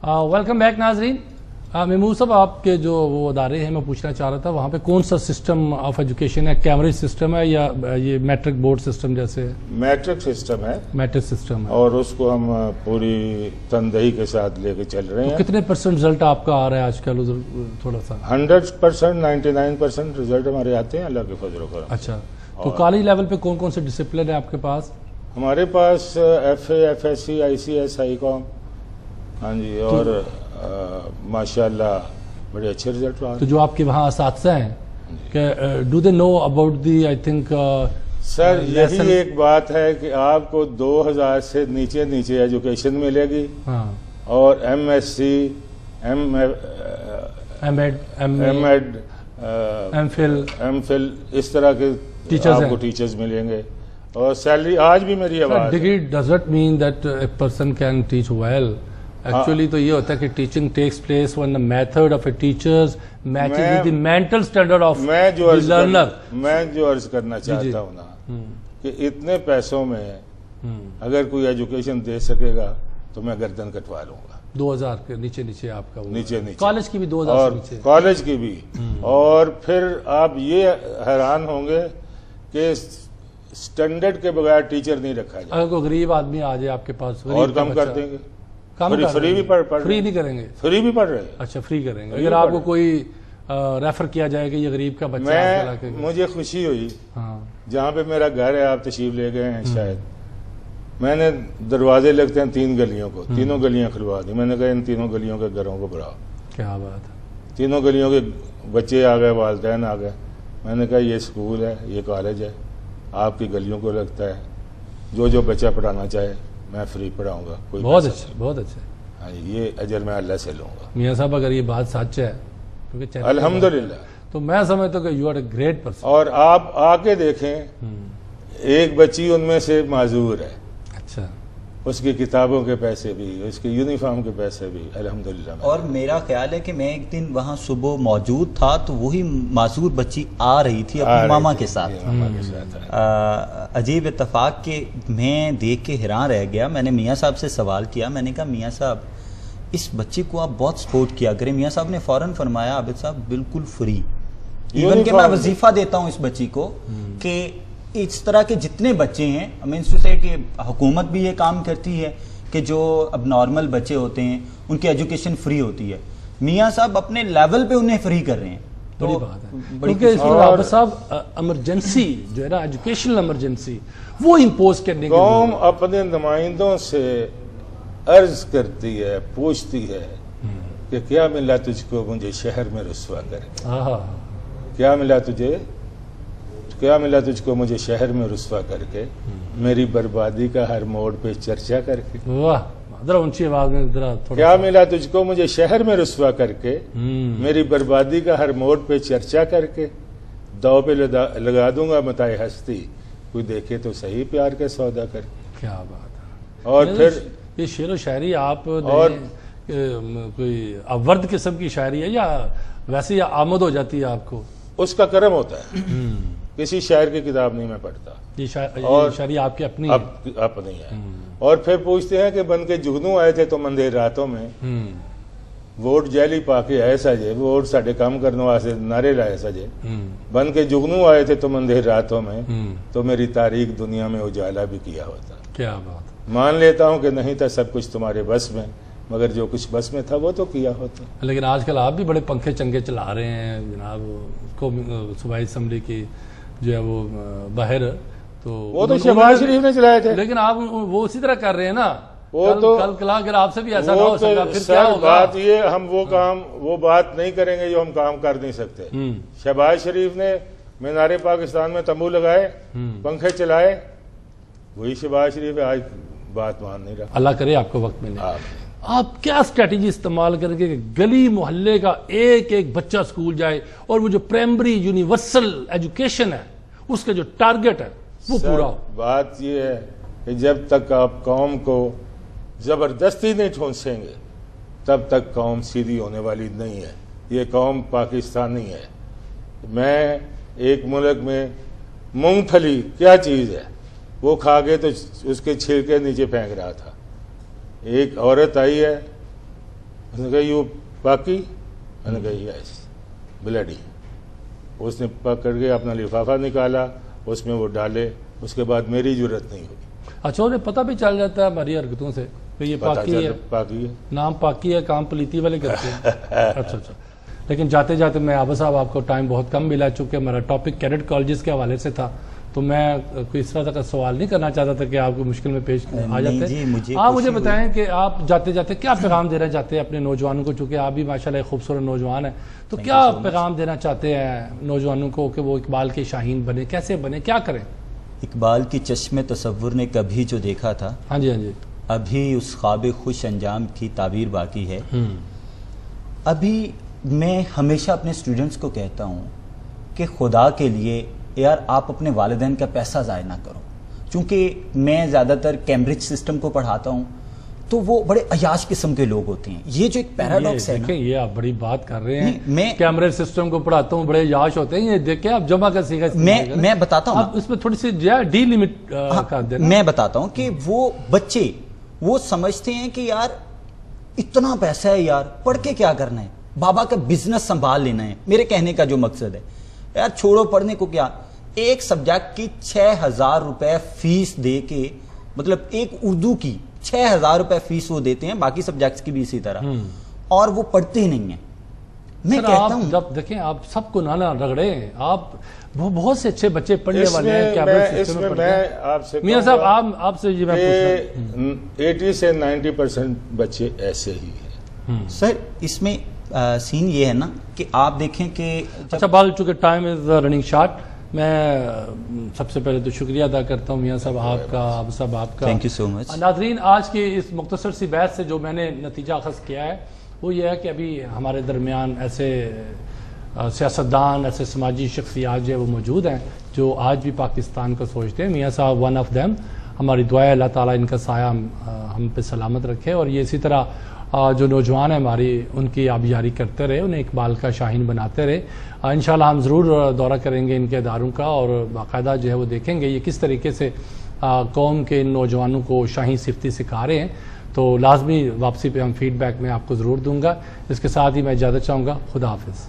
Welcome back नाजरीन। महमूद साहब, आपके जो वो अदारे हैं, मैं पूछना चाह रहा था वहाँ पे कौन सा सिस्टम ऑफ एजुकेशन है? कैमरेज सिस्टम है या ये मैट्रिक बोर्ड सिस्टम जैसे? मैट्रिक सिस्टम है। मैट्रिक सिस्टम है और उसको हम पूरी तनदेही के साथ लेके चल रहे हैं। तो कितने % रिजल्ट आपका आ रहा है आजकल? थोड़ा सा 100%, 99% रिजल्ट हमारे आते हैं, अल्लाह के फजल करम। अच्छा, तो कॉलेज लेवल पे कौन कौन से डिसिप्लिन है आपके पास? हमारे पास FA, FSC, ICS, ICOM, हाँ जी, और माशाल्लाह बड़े अच्छे रिजल्ट रहा। तो जो आपके वहाँ असातिज़ा हैं, do they know about the, I think sir यही एक बात है कि आपको 2000 से नीचे नीचे एजुकेशन मिलेगी। हाँ। और MSc, M.Ed, M.Phil इस तरह के आपको टीचर्स मिलेंगे। और सैलरी आज भी मेरी आवाज। Degree doesn't mean that a person can teach well. Actually तो ये होता है कि teaching takes place when the method of a teachers matches with the mental standard of the learner. मैं जो अर्ज करना चाहता हूँ ना कि इतने पैसों में अगर कोई एजुकेशन दे सकेगा तो मैं गर्दन कटवा लूंगा। 2000 के नीचे नीचे आपका नीचे नीचे कॉलेज की भी 2000 से नीचे, कॉलेज की भी। और फिर आप ये हैरान होंगे कि स्टैंडर्ड के बगैर टीचर नहीं रखा जाए। अगर कोई गरीब आदमी आ जाए आपके पास और कम कर देंगे। फ्री भी पढ़ फ्री नहीं करेंगे? फ्री भी पढ़ रहे हैं। अच्छा, फ्री करेंगे। अगर आपको कोई रेफर किया जाए कि ये गरीब का बच्चा, मुझे खुशी हुई। हाँ। जहाँ पे मेरा घर है, आप तशरीफ ले गए हैं शायद, मैंने दरवाजे लगते हैं 3 गलियों को, तीनों गलियां खुलवा दी। मैंने कहा इन तीनों गलियों के घरों को बढ़ाओ। क्या बात है। तीनों गलियों के बच्चे आ गए, वालिदैन आ गए। मैंने कहा ये स्कूल है, ये कॉलेज है, आपकी गलियों को लगता है, जो बच्चा पढ़ाना चाहे मैं फ्री पढ़ाऊंगा। कोई बहुत अच्छा, बहुत अच्छा। हाँ, ये अजर मैं अल्लाह से लूंगा। मियाँ साहब, अगर ये बात सच है क्योंकि अल्हम्दुलिल्लाह, तो मैं समझता हूँ कि you are a great person. और आप आके देखें, एक बच्ची उनमें से माजूर है। अच्छा। उसकी किताबों के पैसे भी, उसके यूनिफॉर्म के पैसे भी अल्हम्दुलिल्लाह। और मेरा ख्याल है कि मैं एक दिन वहाँ सुबह मौजूद था तो वही माजूर बच्ची आ रही थी अपनी मामा के साथ। अजीब इत्तेफाक के मैं देख के हैरान रह गया। मैंने मियाँ साहब से सवाल किया, मैंने कहा मियाँ साहब इस बच्ची को आप बहुत सपोर्ट किया करें। मियाँ साहब ने फौरन फरमाया, आबिद साहब बिल्कुल फ्री। इवन कि मैं वजीफा देता हूँ इस बच्ची को कि इस तरह के जितने बच्चे हैं, मीन्स टू से कि हुकूमत भी ये काम करती है कि जो अब नॉर्मल बच्चे होते हैं उनकी एजुकेशन फ्री होती है। मियाँ साहब अपने लेवल पे उन्हें फ्री कर रहे हैं। बड़ी बात है, क्योंकि साहब इमरजेंसी जो है ना, एजुकेशनल इमरजेंसी, वो इम्पोज करने की कौम अपने नुमाइंदों से अर्ज करती है, पूछती है कि क्या मिला तुझको मुझे शहर में रुस्वा करके? क्या मिला तुझे, क्या मिला तुझको मुझे शहर में रुस्वा करके, मेरी बर्बादी का हर मोड़ पे चर्चा करके? वाह, जरा ऊंची आवाज में जरा थोड़ा। क्या मिला तुझको मुझे शहर में रुस्वा करके, मेरी बर्बादी का हर मोड़ पे चर्चा करके, दाव पे लगा दूंगा मताए हस्ती, कोई देखे तो सही प्यार का सौदा कर। क्या बात है। और फिर ये शेर व शायरी आप और कोई अवर्द किस्म की शायरी है या वैसे ही आमद हो जाती है आपको? उसका करम होता है। किसी शायर की किताब नहीं मैं पढ़ता। ये शायरी आपकी अपनी अपनी है। और फिर पूछते हैं कि बन के जुगनू आए थे तो मंदेर रातों में वोट जैली पाके आए सजे, वोट साढ़े काम करने वास्ते नारे लाए सजे, बन के जुगनू आए थे तो मंदेर रातों में, तो मेरी तारीख दुनिया में उजाला भी किया होता। क्या बात। मान लेता हूँ कि नहीं था सब कुछ तुम्हारे बस में, मगर जो कुछ बस में था वो तो किया होता। लेकिन आजकल आप भी बड़े पंखे चंगे चला रहे हैं जनाब। उसको सूबाई असम्बली की जो है वो बाहर, तो वो तो शहबाज शरीफ ने चलाए थे। लेकिन आप वो उसी तरह कर रहे हैं ना। वो तो कल अगर आपसे भी ऐसा ना हो सका फिर क्या होगा? बात ये, हम वो बात नहीं करेंगे जो हम काम कर नहीं सकते। शहबाज शरीफ ने मीनारे पाकिस्तान में तंबू लगाए, पंखे चलाए, वही शहबाज शरीफ आज बात मान नहीं रहा। अल्लाह करे आपको वक्त मिले। आप क्या स्ट्रेटेजी इस्तेमाल करेंगे कि गली मोहल्ले का एक एक बच्चा स्कूल जाए और वो जो प्राइमरी यूनिवर्सल एजुकेशन है उसका जो टारगेट है वो पूरा हो? बात ये है कि जब तक आप कौम को जबरदस्ती नहीं ठूंसेंगे तब तक कौम सीधी होने वाली नहीं है। ये कौम पाकिस्तानी है। मैं एक मुल्क में मूंगफली क्या चीज़ है वो खा के तो उसके छिलके नीचे फेंक रहा था। एक औरत आई है उसने कहा यू पाकी, मैंने कहा यस ब्लडी। उसने पकड़ के अपना लिफाफा निकाला, उसमें वो डाले, उसके बाद मेरी जरूरत नहीं हुई। अच्छा, उन्हें पता भी चल जाता है हमारी हरकतों से कि ये पाकी है, पाकी है, नाम पाकी है, काम पलीती वाले करते हैं। अच्छा अच्छा। लेकिन जाते जाते मैं आबा साहब आपको टाइम बहुत कम मिला, चूंकि हमारा टॉपिक कैडेट कॉलेजेस के हवाले से था, तो मैं कोई इस तरह का सवाल नहीं करना चाहता था कि आपको मुश्किल में पेश आ जाते। आप मुझे बताएं कि आप जाते जाते क्या पैगाम देना चाहते हैं अपने नौजवानों को, चूंकि आप भी माशाल्लाह खूबसूरत नौजवान हैं, तो क्या पैगाम देना चाहते हैं नौजवानों को कि वो इकबाल के शाहीन बने, कैसे बने, क्या करें? इकबाल की चश्मे तसव्वुर ने कभी जो देखा था, हाँ जी हाँ जी, अभी उस ख्वाब खुश अंजाम की ताबीर बाकी है। अभी मैं हमेशा अपने स्टूडेंट्स को कहता हूँ कि खुदा के लिए यार आप अपने वालिदैन का पैसा ज़ाया ना करो, क्योंकि मैं ज़्यादातर कैम्ब्रिज सिस्टम को पढ़ाता हूँ, तो वो बड़े अयाश किस्म के लोग होते हैं। ये जो एक पैराडॉक्स है ना, ये आप बड़ी बात कर रहे हैं। मैं कैमरेज सिस्टम को पढ़ाता हूँ, बड़े अयाश होते हैं, ये देख के आप जमा कर सीखा। मैं बताता हूँ, इसमें थोड़ी सी डी लिमिट कर देना। मैं बताता हूँ कि वो बच्चे वो समझते हैं कि यार इतना पैसा है यार, पढ़ के क्या करना है, बाबा का बिजनेस संभाल लेना है। मेरे कहने का जो मकसद है यार, छोड़ो पढ़ने को, क्या एक सब्जेक्ट की 6,000 रुपए फीस दे के, मतलब एक उर्दू की 6,000 रुपए फीस वो देते हैं, बाकी सब्जेक्ट्स की भी इसी तरह, और वो पढ़ते ही नहीं है। मैं कहता हूं, जब देखें आप सबको ना रगड़े, आप वो बहुत से अच्छे बच्चे पढ़ने वाले हैं, क्या मैं आपसे मियां साहब आपसे जी मैं पूछ रहा हूं, 80 से 90% बच्चे ऐसे ही हैं। सर इसमें सीन ये है ना कि आप देखें कि अच्छा बाल, चूंकि टाइम इज रनिंग शॉर्ट, मैं सबसे पहले तो शुक्रिया अदा करता हूँ मियां साहब आपका, आप सब आपका, थैंक यू सो मच। नाजरीन, आज की इस मुख्तसर सी बहस से जो मैंने नतीजा अखज़ किया है वो ये है कि अभी हमारे दरमियान ऐसे सियासतदान, ऐसे समाजी शख्सियात जो है वो मौजूद हैं जो आज भी पाकिस्तान को सोचते हैं। मियां साहब वन ऑफ देम। हमारी दुआ है अल्लाह ताला इनका साया हम पे सलामत रखे, और ये इसी तरह जो नौजवान है हमारी, उनकी आबियारी करते रहे, उन्हें इकबाल का शाहीन बनाते रहे। इंशाल्लाह हम ज़रूर दौरा करेंगे इनके इदारों का, और बाकायदा जो है वो देखेंगे ये किस तरीके से कौम के नौजवानों को शाही सिफ्ती सिखा रहे हैं। तो लाजमी वापसी पे हम फीडबैक में आपको ज़रूर दूंगा। इसके साथ ही मैं इजाज़त चाहूँगा। खुदा हाफिज़।